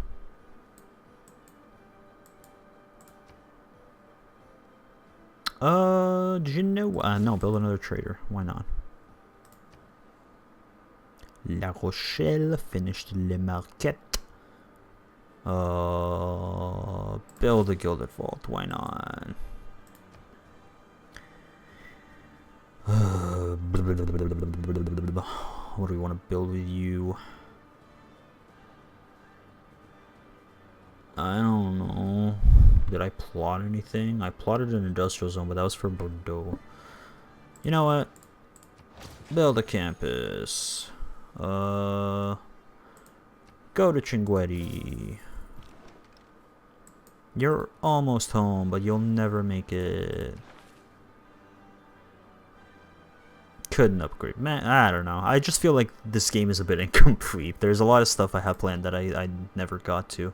Did you know? No, build another trader. Why not? La Rochelle finished Le Marquette. Build a Gilded Vault. Why not? What do we want to build with you? I don't know. Did I plot anything? I plotted an industrial zone, but that was for Bordeaux. You know what? Build a campus. Go to Chinguetti. You're almost home, but you'll never make it. Couldn't upgrade. Man, I don't know. I just feel like this game is a bit incomplete. There's a lot of stuff I have planned that I never got to.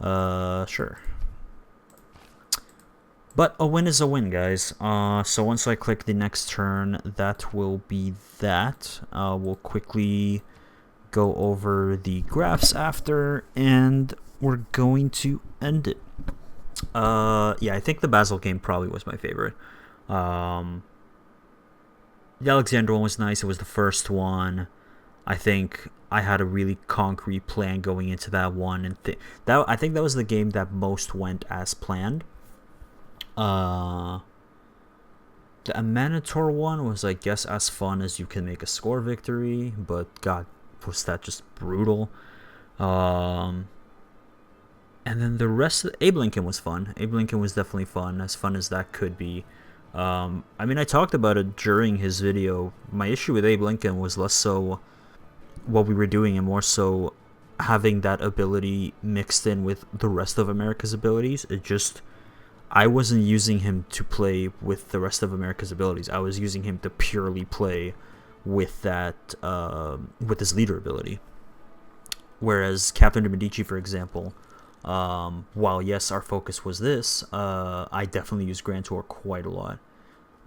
Sure. But a win is a win, guys. So once I click the next turn, that will be that. We'll quickly go over the graphs after, and we're going to end it. Yeah, I think the Basil game probably was my favorite. The Alexander one was nice. It was the first one. I think I had a really concrete plan going into that one, and I think that was the game that most went as planned. The Amanator one was, I guess, as fun as you can make a score victory, but God, was that just brutal. And then the rest of Abe Lincoln was fun. Abe Lincoln was definitely fun as that could be. I mean, I talked about it during his video. My issue with Abe Lincoln was less so what we were doing and more so having that ability mixed in with the rest of America's abilities. I wasn't using him to play with the rest of America's abilities. I was using him to purely play with that, with his leader ability. Whereas Captain de Medici, for example, while yes, our focus was this, I definitely used Grand Tour quite a lot.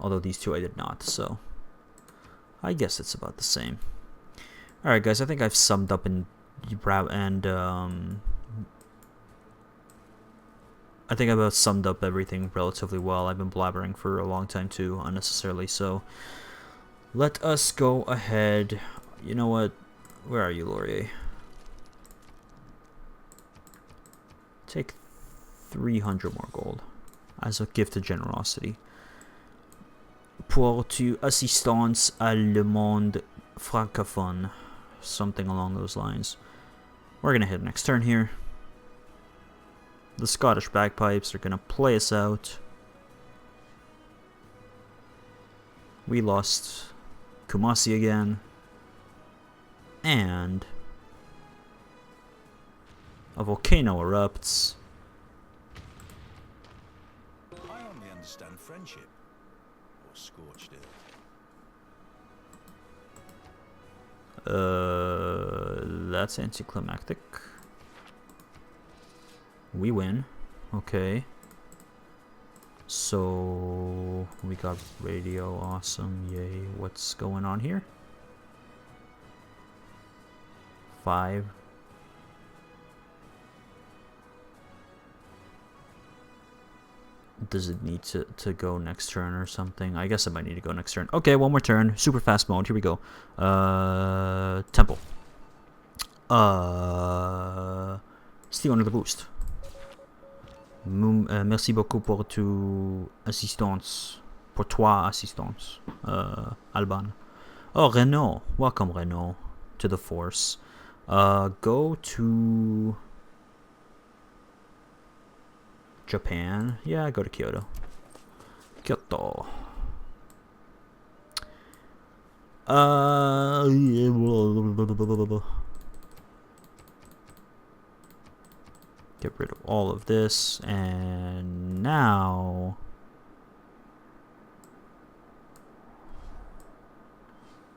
Although these two I did not, so I guess it's about the same. Alright guys, I think I've summed up I think I've about summed up everything relatively well. I've been blabbering for a long time too, unnecessarily, so let us go ahead. You know what? Where are you, Laurier? Take 300 more gold as a gift of generosity. Pour tu assistance à le monde francophone. Something along those lines. We're gonna hit next turn here. The Scottish bagpipes are gonna play us out. We lost Kumasi again. And a volcano erupts. I only understand friendship or scorched earth. That's anticlimactic. We win. Okay. So we got radio, awesome, yay. What's going on here? 5. Does it need to go next turn or something? I guess it might need to go next turn. Okay, one more turn. Super fast mode. Here we go. Temple. Still under the boost. Merci beaucoup pour tu assistance. Pour toi assistance. Alban. Oh, Renault. Welcome, Renault, to the force. Go to Japan. Yeah, go to Kyoto. Kyoto. Get rid of all of this, and now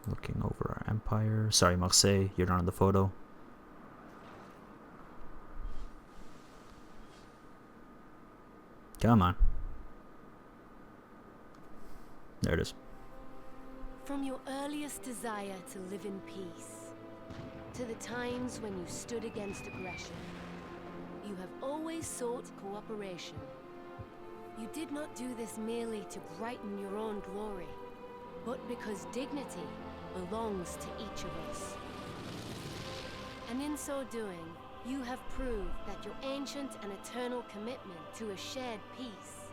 looking over our empire. Sorry, Marseille, you're not in the photo. Come on. There it is. From your earliest desire to live in peace, to the times when you stood against aggression, you have always sought cooperation. You did not do this merely to brighten your own glory, but because dignity belongs to each of us. And in so doing, you have proved that your ancient and eternal commitment to a shared peace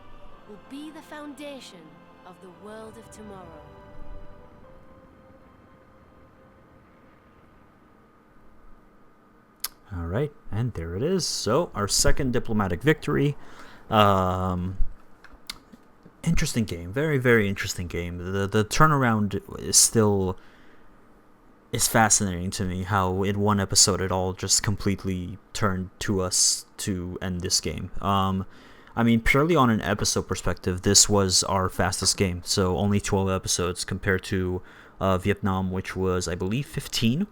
will be the foundation of the world of tomorrow. All right, and there it is. So our second diplomatic victory. Interesting game, very, very interesting game. The turnaround is fascinating to me. How in one episode it all just completely turned to us to end this game. I mean, purely on an episode perspective, this was our fastest game. So only 12 episodes compared to Vietnam, which was, I believe, 15.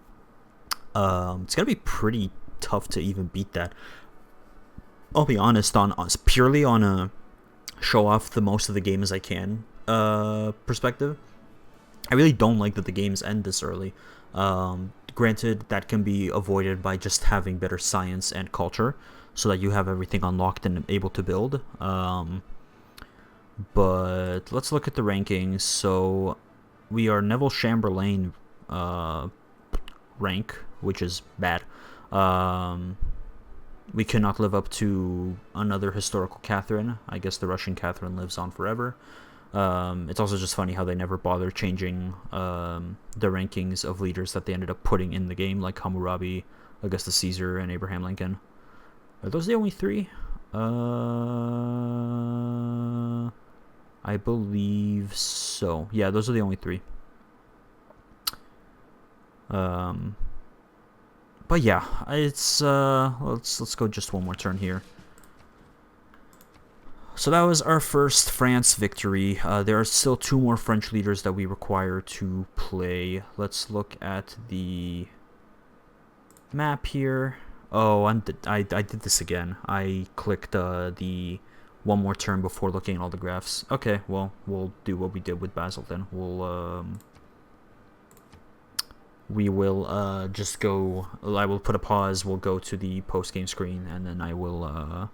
It's gonna be pretty tough to even beat that. I'll be honest, on purely on a show off the most of the game as I can perspective, I really don't like that the games end this early. Granted, that can be avoided by just having better science and culture, so that you have everything unlocked and able to build. But let's look at the rankings. So we are Neville Chamberlain rank, which is bad. We cannot live up to another historical Catherine. I guess the Russian Catherine lives on forever. It's also just funny how they never bother changing the rankings of leaders that they ended up putting in the game, like Hammurabi, Augustus Caesar, and Abraham Lincoln. Are those the only three? I believe so. Yeah, those are the only three. But yeah, it's let's go just one more turn here. So that was our first France victory. There are still 2 more French leaders that we require to play. Let's look at the map here. Oh, I did this again. I clicked the one more turn before looking at all the graphs. Okay, well, we'll do what we did with Basil then. We will just go. I will put a pause. We'll go to the post-game screen, and then I will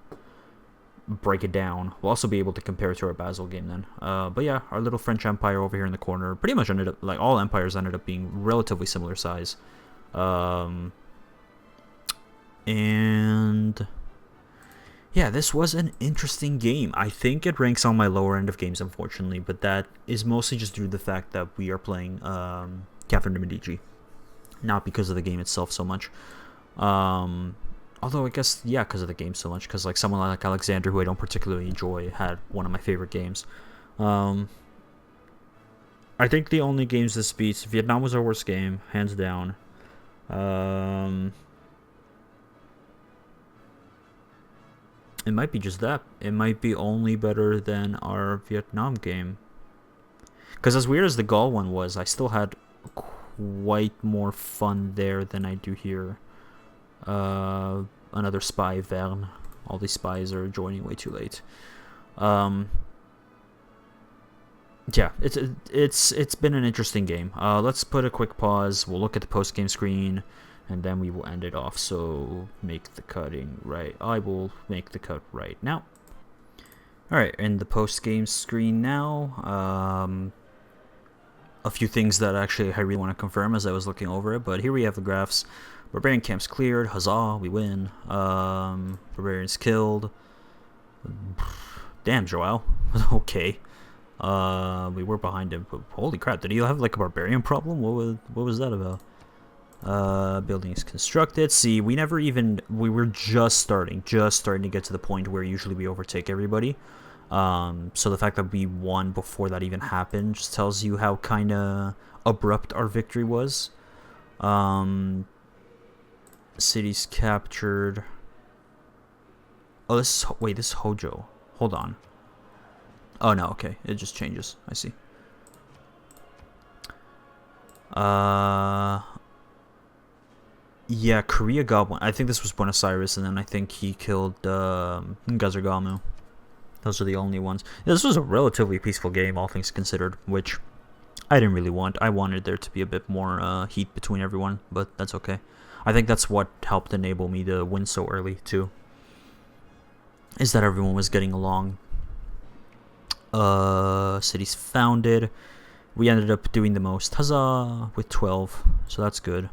break it down. We'll also be able to compare it to our Basil game then. But yeah, our little French Empire over here in the corner pretty much ended up, like all empires ended up being relatively similar size. And yeah, this was an interesting game. I think it ranks on my lower end of games, unfortunately, but that is mostly just due to the fact that we are playing Catherine de Medici, not because of the game itself so much. Although I guess, yeah, because of the game so much, because like someone like Alexander, who I don't particularly enjoy, had one of my favorite games. I think the only games this beats, Vietnam was our worst game, hands down. It might be just that. It might be only better than our Vietnam game. Because as weird as the Gaul one was, I still had quite more fun there than I do here. Another spy, Verne. All these spies are joining way too late. Yeah, it's been an interesting game. Let's put a quick pause. We'll look at the post-game screen, and then we will end it off. So make the cutting right. I will make the cut right now. Alright, in the post-game screen now. A few things that actually I really want to confirm as I was looking over it, but here we have the graphs. Barbarian camp's cleared. Huzzah, we win. Barbarian's killed. Damn, Joao. Okay. We were behind him, but holy crap, did he have like a barbarian problem? What was that about? Building is constructed. See, we were just starting to get to the point where usually we overtake everybody. So the fact that we won before that even happened just tells you how kind of abrupt our victory was. Cities captured. Oh, this is Hojo. Hold on. Oh no, okay, it just changes. I see. Yeah, Korea got one. I think this was Buenos Aires, and then I think he killed Gazargamu. Those are the only ones. Yeah, this was a relatively peaceful game, all things considered, which I didn't really want. I wanted there to be a bit more heat between everyone, but that's okay. I think that's what helped enable me to win so early, too. Is that everyone was getting along. Cities founded. We ended up doing the most. Huzzah! With 12, so that's good.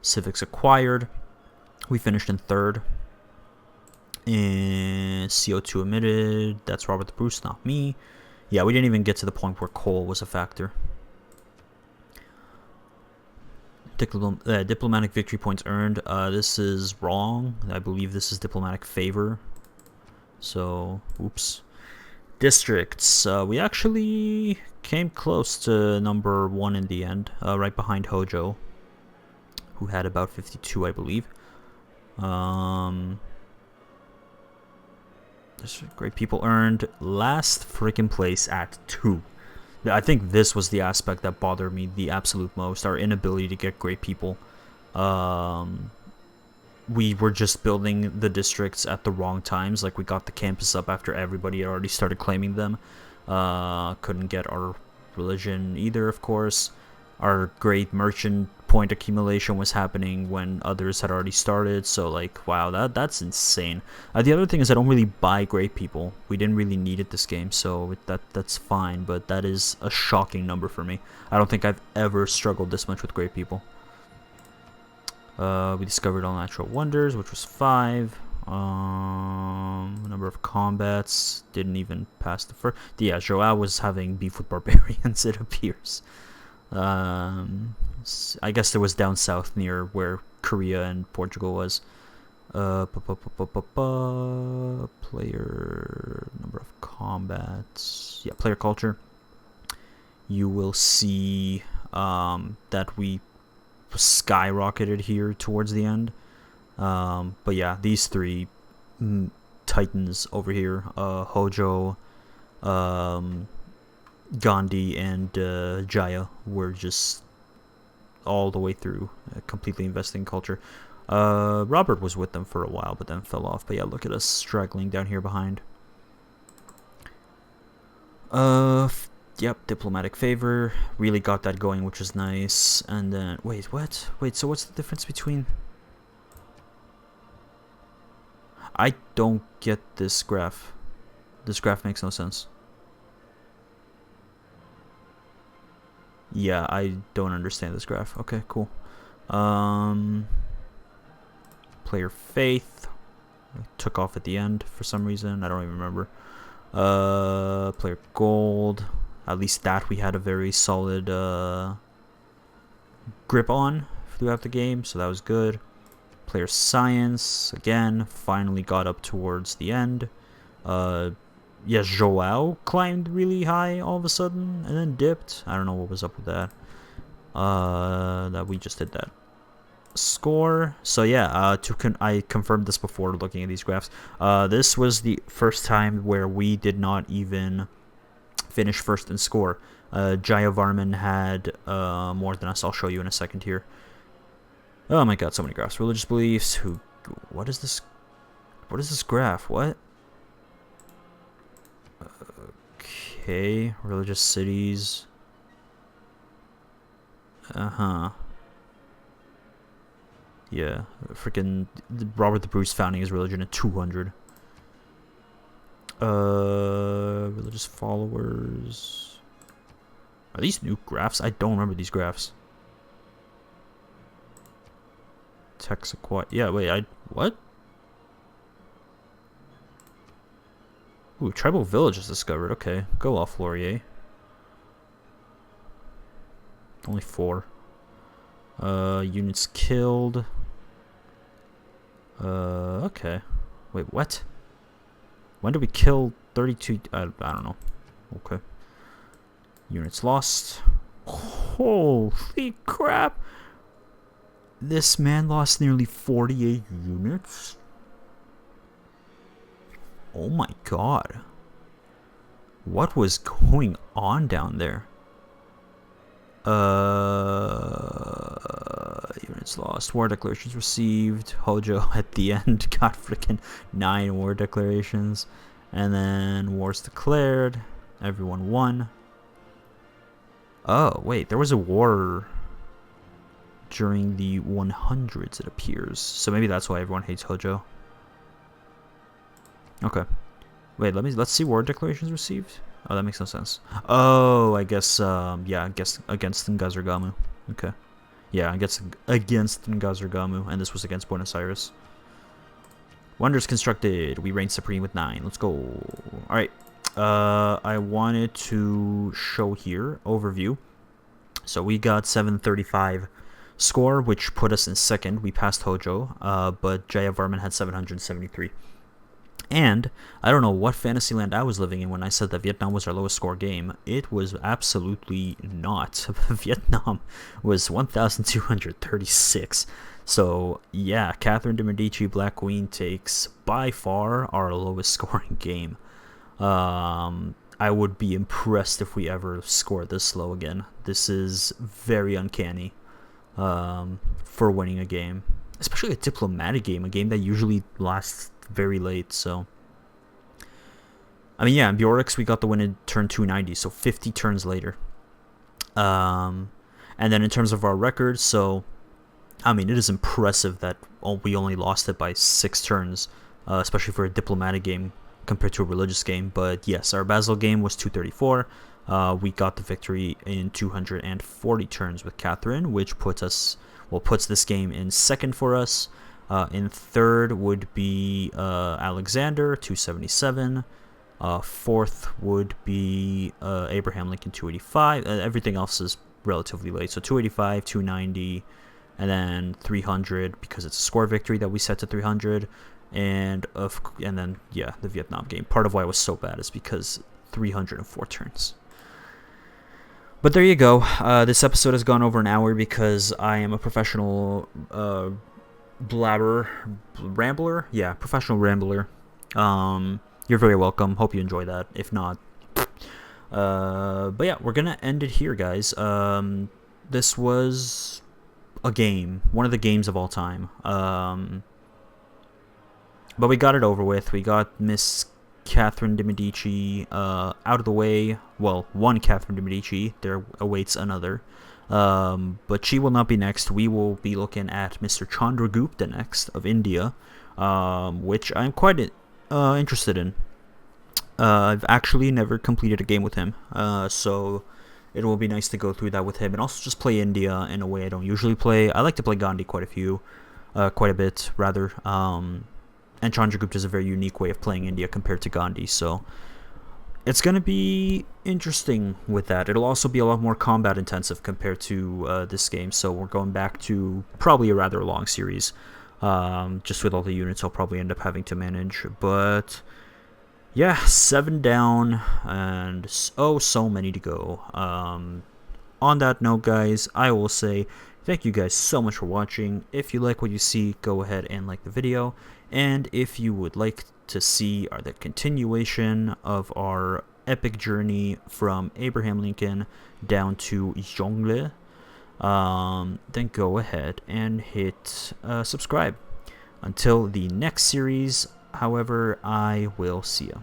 Civics acquired. We finished in 3rd. And CO2 emitted. That's Robert the Bruce, not me. Yeah, we didn't even get to the point where coal was a factor. Diplomatic victory points earned. This is wrong. I believe this is diplomatic favor. So, oops. Districts. We actually came close to number 1 in the end. Right behind Hojo, who had about 52, I believe. There's great people earned. Last freaking place at 2. I think this was the aspect that bothered me the absolute most. Our inability to get great people. we were just building the districts at the wrong times. Like, we got the campus up after everybody had already started claiming them. Couldn't get our religion either, of course. Our great merchant point accumulation was happening when others had already started. So, like, wow, that's insane. The other thing is I don't really buy great people. We didn't really need it this game, so that's fine. But that is a shocking number for me. I don't think I've ever struggled this much with great people. We discovered all natural wonders, which was 5. Number of combats didn't even pass the first. Yeah, Joao was having beef with barbarians, it appears. I guess there was down south near where Korea and Portugal was. Player number of combats. Yeah, player culture. You will see that we skyrocketed here towards the end. But yeah, these 3 titans over here, Hojo, Gandhi, and Jaya, were just all the way through completely investing in culture. Robert was with them for a while, but then fell off. But yeah, look at us straggling down here behind. Yep, diplomatic favor. Really got that going, which is nice. And then, wait, what? Wait, so what's the difference between... I don't get this graph. This graph makes no sense. Yeah, I don't understand this graph. Okay, cool. Player faith took off at the end for some reason. I don't even remember. Player gold. At least that we had a very solid grip on throughout the game, so that was good. Player science, again, finally got up towards the end. Yeah, Joao climbed really high all of a sudden and then dipped. I don't know what was up with that. That we just did that. Score. So yeah, I confirmed this before looking at these graphs. This was the first time where we did not even finish first in score. Jaya Varman had more than us. I'll show you in a second here. Oh my god, so many graphs. Religious beliefs. What is this? What is this graph? What? Okay, religious cities. Yeah, freaking Robert the Bruce founding his religion at 200. Religious followers. Are these new graphs? I don't remember these graphs. Texaquat. Yeah, wait, what? Ooh, tribal village is discovered. Okay, go off, Laurier. Only 4. Units killed. Okay. Wait, what? When did we kill 32? I don't know. Okay. Units lost. Holy crap! This man lost nearly 48 units? Oh my god. What was going on down there? Units lost. War declarations received. Hojo at the end got freaking 9 war declarations. And then wars declared. Everyone won. Oh, wait. There was a war during the 100s, it appears. So maybe that's why everyone hates Hojo. Okay. Wait, let's see war declarations received. Oh, that makes no sense. Oh, I guess yeah, I guess against Ngazargamu. Okay. Yeah, I guess against Ngazargamu, and this was against Buenos Aires. Wonders constructed. We reign supreme with 9. Let's go. Alright. I wanted to show here overview. So we got 735 score, which put us in second. We passed Hojo, but Jaya Varman had 773. And I don't know what fantasy land I was living in when I said that Vietnam was our lowest score game. It was absolutely not. Vietnam was 1,236. So yeah, Catherine de Medici Black Queen takes by far our lowest scoring game. I would be impressed if we ever score this low again. This is very uncanny for winning a game. actually a diplomatic game, a game that usually lasts very late. So, I mean, yeah, in Bjorix we got the win in turn 290, so 50 turns later. And then in terms of our record, so I mean, it is impressive that we only lost it by 6 turns, especially for a diplomatic game compared to a religious game. But yes, our Basil game was 234. We got the victory in 240 turns with Catherine, which puts this game in second for us. In third would be Alexander, 277. Fourth would be Abraham Lincoln, 285. Everything else is relatively late, so 285, 290, and then 300 because it's a score victory that we set to 300, and then yeah, the Vietnam game. Part of why it was so bad is because 304 turns. But there you go. This episode has gone over an hour because I am a professional rambler. Yeah, professional rambler. You're very welcome. Hope you enjoy that. If not, but yeah, we're gonna end it here, guys. This was a game, one of the games of all time. But we got it over with. We got Miss Catherine de Medici out of the way. Well, one Catherine de Medici. There awaits another. But she will not be next. We will be looking at Mr. Chandragupta next of India, which I'm quite interested in. I've actually never completed a game with him, so it will be nice to go through that with him and also just play India in a way I don't usually play. I like to play Gandhi quite a bit rather. And Chandragupta is a very unique way of playing India compared to Gandhi, so it's going to be interesting with that. It'll also be a lot more combat intensive compared to this game, so we're going back to probably a rather long series. Just with all the units I'll probably end up having to manage, but yeah, 7 down and so many to go. On that note, guys, I will say thank you guys so much for watching. If you like what you see, go ahead and like the video. And if you would like to see the continuation of our epic journey from Abraham Lincoln down to Jongle, then go ahead and hit subscribe. Until the next series, however, I will see you.